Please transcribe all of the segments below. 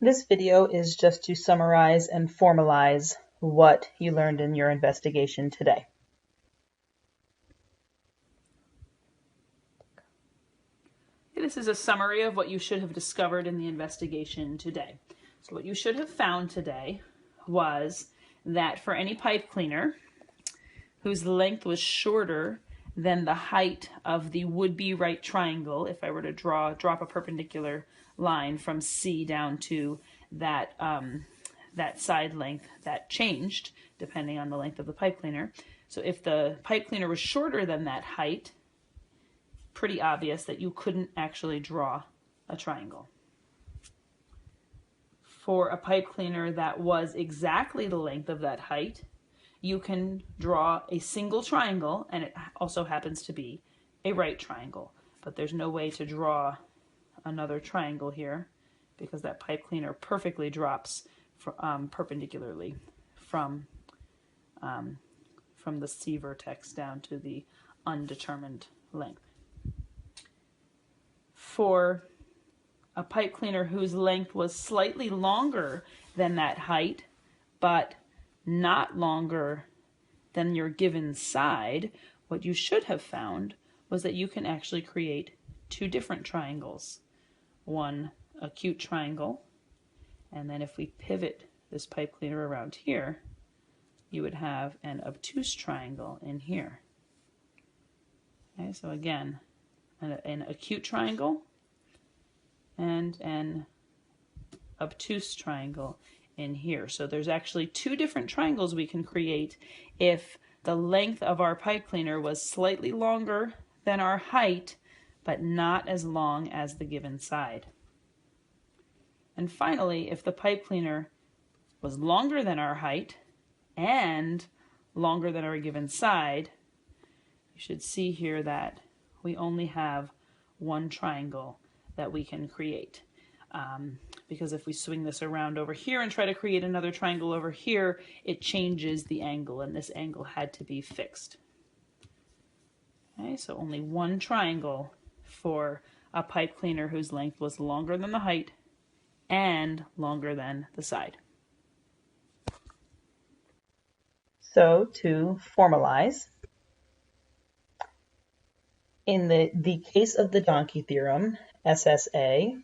This video is just to summarize and formalize what you learned in your investigation today. This is a summary of what you should have discovered in the investigation today. So what you should have found today was that for any pipe cleaner whose length was shorter than the height of the would-be right triangle, if I were to drop a perpendicular line from C down to that, that side length, that changed depending on the length of the pipe cleaner. So if the pipe cleaner was shorter than that height, pretty obvious that you couldn't actually draw a triangle. For a pipe cleaner that was exactly the length of that height, you can draw a single triangle, and it also happens to be a right triangle. But there's no way to draw another triangle here because that pipe cleaner perfectly drops perpendicularly from the C vertex down to the undetermined length. For a pipe cleaner whose length was slightly longer than that height, but not longer than your given side, what you should have found was that you can actually create two different triangles. One acute triangle, and then if we pivot this pipe cleaner around here, you would have an obtuse triangle in here. Okay, so again, an acute triangle and an obtuse triangle in here. So there's actually two different triangles we can create if the length of our pipe cleaner was slightly longer than our height, but not as long as the given side. And finally, if the pipe cleaner was longer than our height and longer than our given side, you should see here that we only have one triangle that we can create. Because if we swing this around over here and try to create another triangle over here, it changes the angle, and this angle had to be fixed. Okay, so only one triangle for a pipe cleaner whose length was longer than the height and longer than the side. So to formalize, in the case of the donkey theorem, SSA,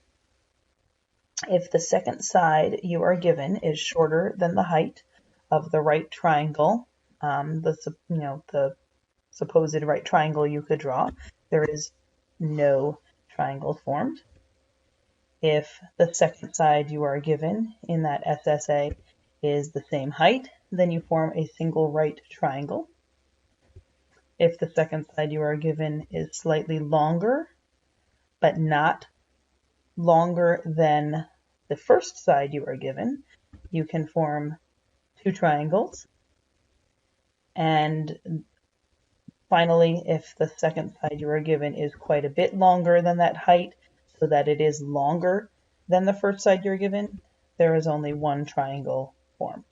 if the second side you are given is shorter than the height of the right triangle, the supposed right triangle you could draw, there is no triangle formed. If the second side you are given in that SSA is the same height, then you form a single right triangle. If the second side you are given is slightly longer, but not longer than the first side you are given, you can form two triangles. And finally, if the second side you are given is quite a bit longer than that height, so that it is longer than the first side you're given, there is only one triangle formed.